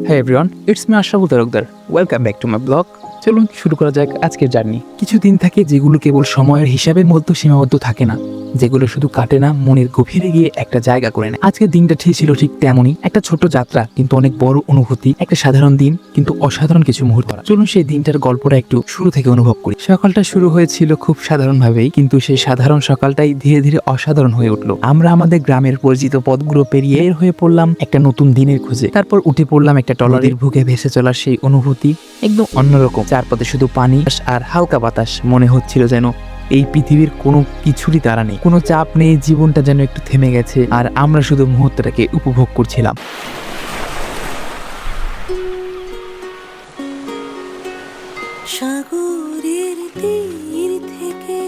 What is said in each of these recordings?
হ্যাঁ everyone, it's me Ashraful Talukdar. Welcome back to my blog. চলুন শুরু করা যাক আজকের জার্নি। কিছুদিন থাকে যেগুলো কেবল সময়ের হিসাবের মধ্যে সীমাবদ্ধ থাকে না, যেগুলো শুধু কাটে না, মনের গভীরে গিয়ে একটা জায়গা করে নেয়। আজকের দিনটা ঠিক ছিল ঠিক তেমনই একটা ছোট যাত্রা, কিন্তু অনেক বড় অনুভূতি। একটা সাধারণ দিন, কিন্তু অসাধারণ কিছু মুহূর্ত। চলুন সেই দিনটার গল্পটা একটু শুরু থেকে অনুভব করি। সকালটা শুরু হয়েছিল খুব সাধারণভাবেই, কিন্তু সেই সাধারণ সকালটাই ধীরে ধীরে অসাধারণ হয়ে উঠলো। আমরা আমাদের গ্রামের পরিচিত পথগুলো পেরিয়ে বের হয়ে পড়লাম একটা নতুন দিনের খোঁজে। তারপর উঠে পড়লাম একটা ট্রলারের বুকে ভেসে চলার সেই অনুভূতি একদম অন্যরকম। চারপাশে শুধু পানি আর হালকা বাতাস। মনে হচ্ছিল যেন এই পৃথিবীর কোনো কিছুরই তাড়া নেই, কোনো চাপ নেই, জীবনটা যেন একটু থেমে গেছে আর আমরা শুধু মুহূর্তটাকে উপভোগ করছিলাম। সাগরের তীর থেকে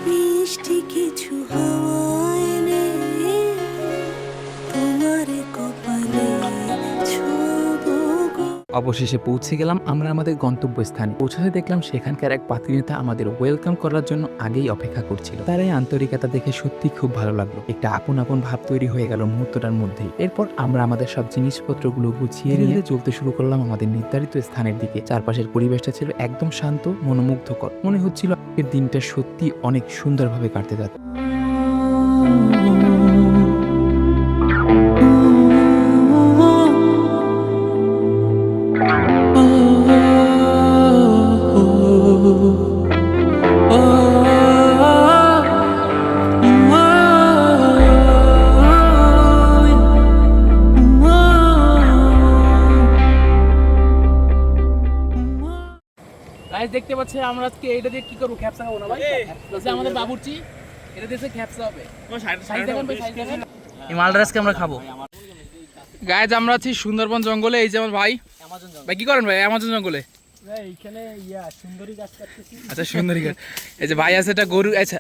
মিষ্টি কিছু হাওয়া এনে তোমার কপালে ছোঁবো গো। অবশেষে পৌঁছে গেলাম আমরা আমাদের গন্তব্যস্থানে। পৌঁছাতে দেখলাম সেখানকার এক পাত্রীনেতা আমাদের ওয়েলকাম করার জন্য আগেই অপেক্ষা করছিল। তার এই আন্তরিকতা দেখে সত্যি খুব ভালো লাগলো। একটা আপন আপন ভাব তৈরি হয়ে গেল মুহূর্তটার মধ্যেই। এরপর আমরা আমাদের সব জিনিসপত্রগুলো গুছিয়ে নিয়ে চলতে শুরু করলাম আমাদের নির্ধারিত স্থানের দিকে। চারপাশের পরিবেশটা ছিল একদম শান্ত, মনোমুগ্ধকর। মনে হচ্ছিল আজকের দিনটা সত্যি অনেক সুন্দরভাবে কাটতে যাচ্ছে। গাইস দেখতে পাচ্ছি আমরা আজকে এইটা দিয়ে কি করব? খ্যাপসা খাবো না ভাই। আচ্ছা আমাদের বাবুর্চি এটা দিয়ে খ্যাপসা হবে। সাইজ দেখেন ভাই, সাইজ দেখেন। এই মালটা আজকে আমরা খাবো। গাইস আমরা আছি সুন্দরবন জঙ্গলে। এই যে আমার ভাই ভাই কি করেন ভাই? অ্যামাজন জঙ্গলে ভাই এইখানে সুন্দরী গাছ কাটতেছি। আচ্ছা সুন্দরী গাছ। এই যে ভাই আছে এটা গরু। আচ্ছা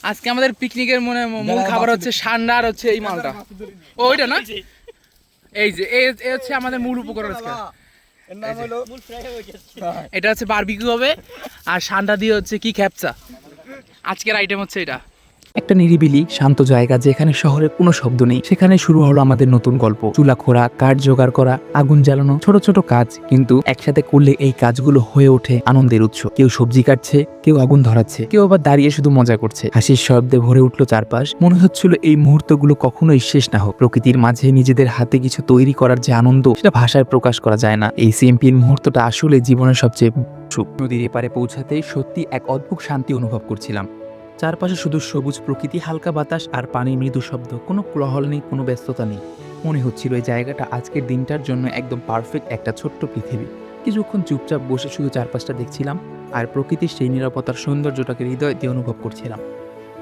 আজকে আমাদের পিকনিকের মূল খাবার হচ্ছে সান্ডা আর হচ্ছে এই মালটা। ও ওইটা না, এই যে এই হচ্ছে আমাদের মূল উপকরণ আজকে। এর নাম হলো মূল ফ্রাই হয়ে গেছে। এটা হচ্ছে বারবিকিউ হবে আর সান্ডা দিয়ে হচ্ছে কি খ্যাপসা। আজকের আইটেম হচ্ছে এটা। একটা নিরিবিলি শান্ত জায়গা, যেখানে শহরের কোনো শব্দ নেই। সেখানে শুরু হলো আমাদের নতুন গল্প। চুলা খোঁড়া, কাঠ জোগাড় করা, আগুন জ্বালানো, ছোট ছোট কাজ, কিন্তু একসাথে করলে এই কাজগুলো হয়ে ওঠে আনন্দের উৎস। কেউ সবজি কাটছে, কেউ আগুন ধরাচ্ছে, কেউ আবার দাঁড়িয়ে শুধু মজা করছে। হাসির শব্দে ভরে উঠলো চারপাশ। মনে হচ্ছিল এই মুহূর্তগুলো কখনোই শেষ না হোক। প্রকৃতির মাঝে নিজেদের হাতে কিছু তৈরি করার যে আনন্দ, সেটা ভাষায় প্রকাশ করা যায় না। এই সিএমপির মুহূর্তটা আসলে জীবনের সবচেয়ে সুখ। নদীর এপারে পৌঁছাতেই সত্যি এক অদ্ভুত শান্তি অনুভব করছিলাম। চারপাশে শুধু সবুজ প্রকৃতি, হালকা বাতাস আর পানির মৃদু শব্দ। কোনো কোলাহল নেই, কোনো ব্যস্ততা নেই। মনে হচ্ছিল এই জায়গাটা আজকের দিনটার জন্য একদম পারফেক্ট একটা ছোট্ট পৃথিবী। কিছুক্ষণ চুপচাপ বসে শুধু চারপাশটা দেখছিলাম আর প্রকৃতির সেই নিরাপত্তার সৌন্দর্যটাকে হৃদয় দিয়ে অনুভব করছিলাম।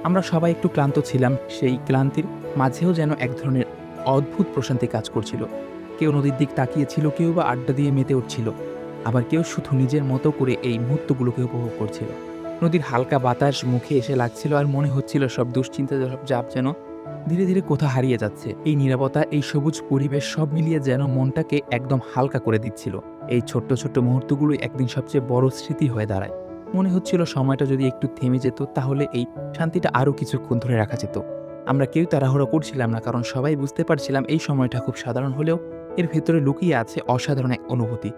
আমরা সবাই একটু ক্লান্ত ছিলাম। সেই ক্লান্তির মাঝেও যেন এক ধরনের অদ্ভুত প্রশান্তি কাজ করছিল। কেউ নদীর দিক তাকিয়েছিল, কেউ বা আড্ডা দিয়ে মেতে উঠছিল, আবার কেউ শুধু নিজের মতো করে এই মুহূর্তগুলোকে উপভোগ করছিল। নদীর হালকা বাতাস মুখে এসে লাগছিল আর মনে হচ্ছিল সব দুশ্চিন্তা, সব চাপ যেন ধীরে ধীরে কোথা হারিয়ে যাচ্ছে। এই নীরবতা, এই সবুজ পরিবেশ সব মিলিয়ে যেন মনটাকে একদম হালকা করে দিচ্ছিল। এই ছোট্ট ছোট্ট মুহূর্তগুলোই একদিন সবচেয়ে বড় স্মৃতি হয়ে দাঁড়ায়। মনে হচ্ছিল সময়টা যদি একটু থেমে যেত, তাহলে এই শান্তিটা আরও কিছুক্ষণ ধরে রাখা যেত। আমরা কেউ তাড়াহুড়ো করছিলাম না, কারণ সবাই বুঝতে পারছিলাম এই সময়টা খুব সাধারণ হলেও এর ভেতরে লুকিয়ে আছে অসাধারণ এক অনুভূতি।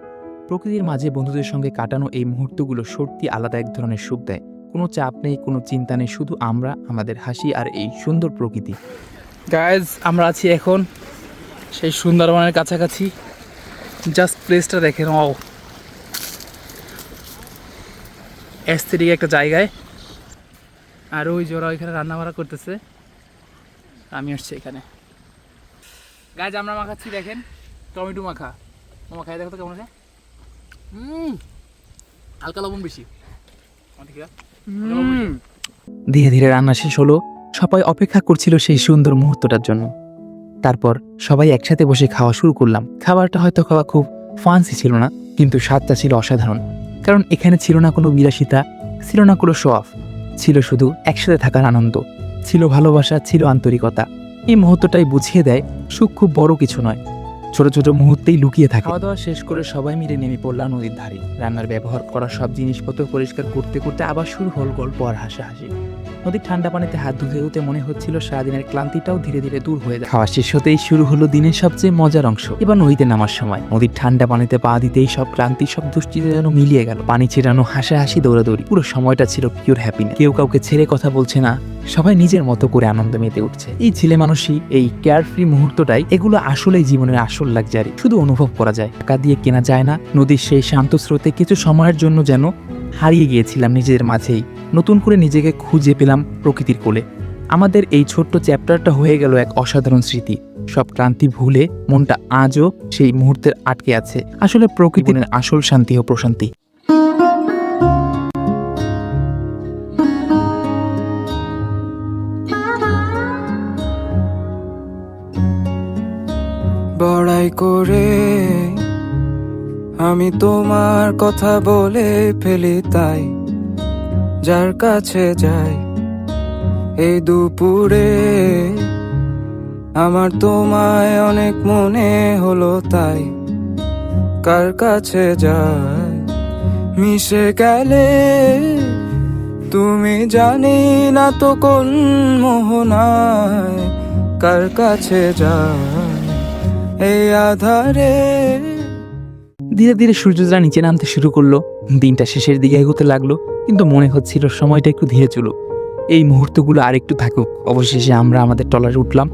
প্রকৃতির মাঝে বন্ধুদের সঙ্গে কাটানো এই মুহূর্তগুলো সত্যি আলাদা এক ধরনের সুখ দেয়। কোনো চাপ নেই, কোনো চিন্তা নেই, শুধু আমরা, আমাদের হাসি আর এই সুন্দর প্রকৃতি। গাইজ আমরা আছি এখন সেই সুন্দরবনের কাছাকাছি। জাস্ট প্লেসটা দেখেন, ও অ্যাস্থেটিক একটা জায়গায়। আর ওই জোড়া ওইখানে রান্না বান্না করতেছে, আমি আসছি এখানে। গাইজ আমরা মাখাচ্ছি, দেখেন টমেটো মাখা। মামা খাই দেখো তো কেমন আছে। হালকা লবণ বেশি। ধীরে ধীরে রান্না শেষ হলো। সবাই অপেক্ষা করছিল সেই সুন্দর মুহূর্তটার জন্য। তারপর সবাই একসাথে বসে খাওয়া শুরু করলাম। খাবারটা হয়তো খাওয়া খুব ফান্সি ছিল না, কিন্তু স্বাদটা ছিল অসাধারণ। কারণ এখানে ছিল না কোনো বিলাসিতা, ছিল না কোনো শো অফ, ছিল শুধু একসাথে থাকার আনন্দ, ছিল ভালোবাসা, ছিল আন্তরিকতা। এই মুহূর্তটাই বুঝিয়ে দেয় সুখ খুব বড় কিছু নয়, ছোট ছোট মুহূর্তেই লুকিয়ে থাকে। খাওয়া দাওয়া শেষ করে সবাই মিলে নেমে পড়লাম নদীর ধারে। রান্নার ব্যবহার করা সব জিনিসপত্র পরিষ্কার করতে করতে আবার শুরু হল গল্প আর হাসাহাসি। নদীর ঠান্ডা পানিতে হাত ধুতে ধুতে মনে হচ্ছিল সারাদিনের ক্লান্তিটাও ধীরে ধীরে দূর হয়ে যায়। খাওয়া শেষ হতেই শুরু হলো দিনের সবচেয়ে মজার অংশ। এবার নদীতে নামার সময় নদীর ঠান্ডা পানিতে পা দিতেই সব ক্লান্তি সব দুশ্চিন্তা যেন মিলিয়ে গেল। পানি ছেড়ানো, হাসাহাসি, দৌড়াদৌড়ি, পুরো সময়টা ছিল পিওর হ্যাপিনেস। কেউ কাউকে ছেড়ে কথা বলছে না, সবাই নিজের মতো করে আনন্দ মেতে উঠছে। এই ছেলে মানুষই, এই কেয়ারফ্রি মুহূর্তটাই, এগুলো আসলেই জীবনের আসল লাক্সারি। শুধু অনুভব করা যায়, টাকা দিয়ে কেনা যায় না। নদীর সেই শান্ত স্রোতে কিছু সময়ের জন্য যেন হারিয়ে গিয়েছিলাম নিজেদের মাঝেই। নতুন করে নিজেকে খুঁজে পেলাম প্রকৃতির কোলে। আমাদের এই ছোট্ট চ্যাপ্টারটা হয়ে গেল এক অসাধারণ স্মৃতি। সব ক্লান্তি ভুলে মনটা আজও সেই মুহূর্তের আটকে আছে। আসলে প্রকৃতির আসল শান্তি ও প্রশান্তি। বড়াই করে আমি তোমার কথা বলে ফেলি, তাই যার কাছে যাই এই দুপুরে আমার তোমায় অনেক মনে হলো, তাই কার কাছে যাই মিশে গেলে তুমি জানি না তো কোন মোহনায় কার কাছে যাই এই আধারে। ধীরে ধীরে সূর্যটা নিচে নামতে শুরু করলো। দিনটা শেষের দিকে এগোতে লাগলো, কিন্তু মনে হচ্ছিল সময়টা একটু ধীরে চলুক, এই মুহূর্তগুলো আর একটু থাকুক। অবশেষে আমরা আমাদের ট্রলারে উঠলাম।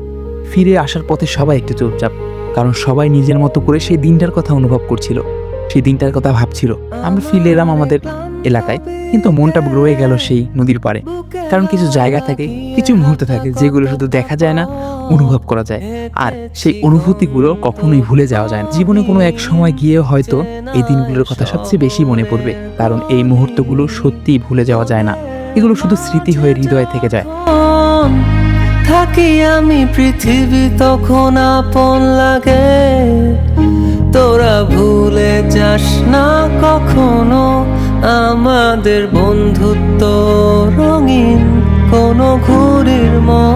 ফিরে আসার পথে সবাই একটু চুপচাপ, কারণ সবাই নিজের মতো করে সেই দিনটার কথা অনুভব করছিল, সেই দিনটার কথা ভাবছিল। আমরা ফিরে এলাম আমাদের এলাকায়, কিন্তু মনটা রয়ে গেল সেই নদীর পাড়ে। কারণ কিছু জায়গা থাকে, কিছু মুহূর্ত থাকে যেগুলো শুধু দেখা যায় না, অনুভব করা যায়। আর সেই অনুভূতিগুলো কখনোই ভুলে যাওয়া যায় না। জীবনে কোনো এক সময় গিয়ে হয়তো এই দিনগুলোর কথা সবচেয়ে বেশি মনে পড়বে, কারণ এই মুহূর্তগুলো সত্যিই ভুলে যাওয়া যায় না। এগুলো শুধু স্মৃতি হয়ে হৃদয়ে থেকে যায়। থাকি আমি পৃথিবী তখন আপন লাগে, তোরা ভুলে যাস না কখনো আমাদের বন্ধুত্ব রঙিন কোনো ঘুড়ির মতো।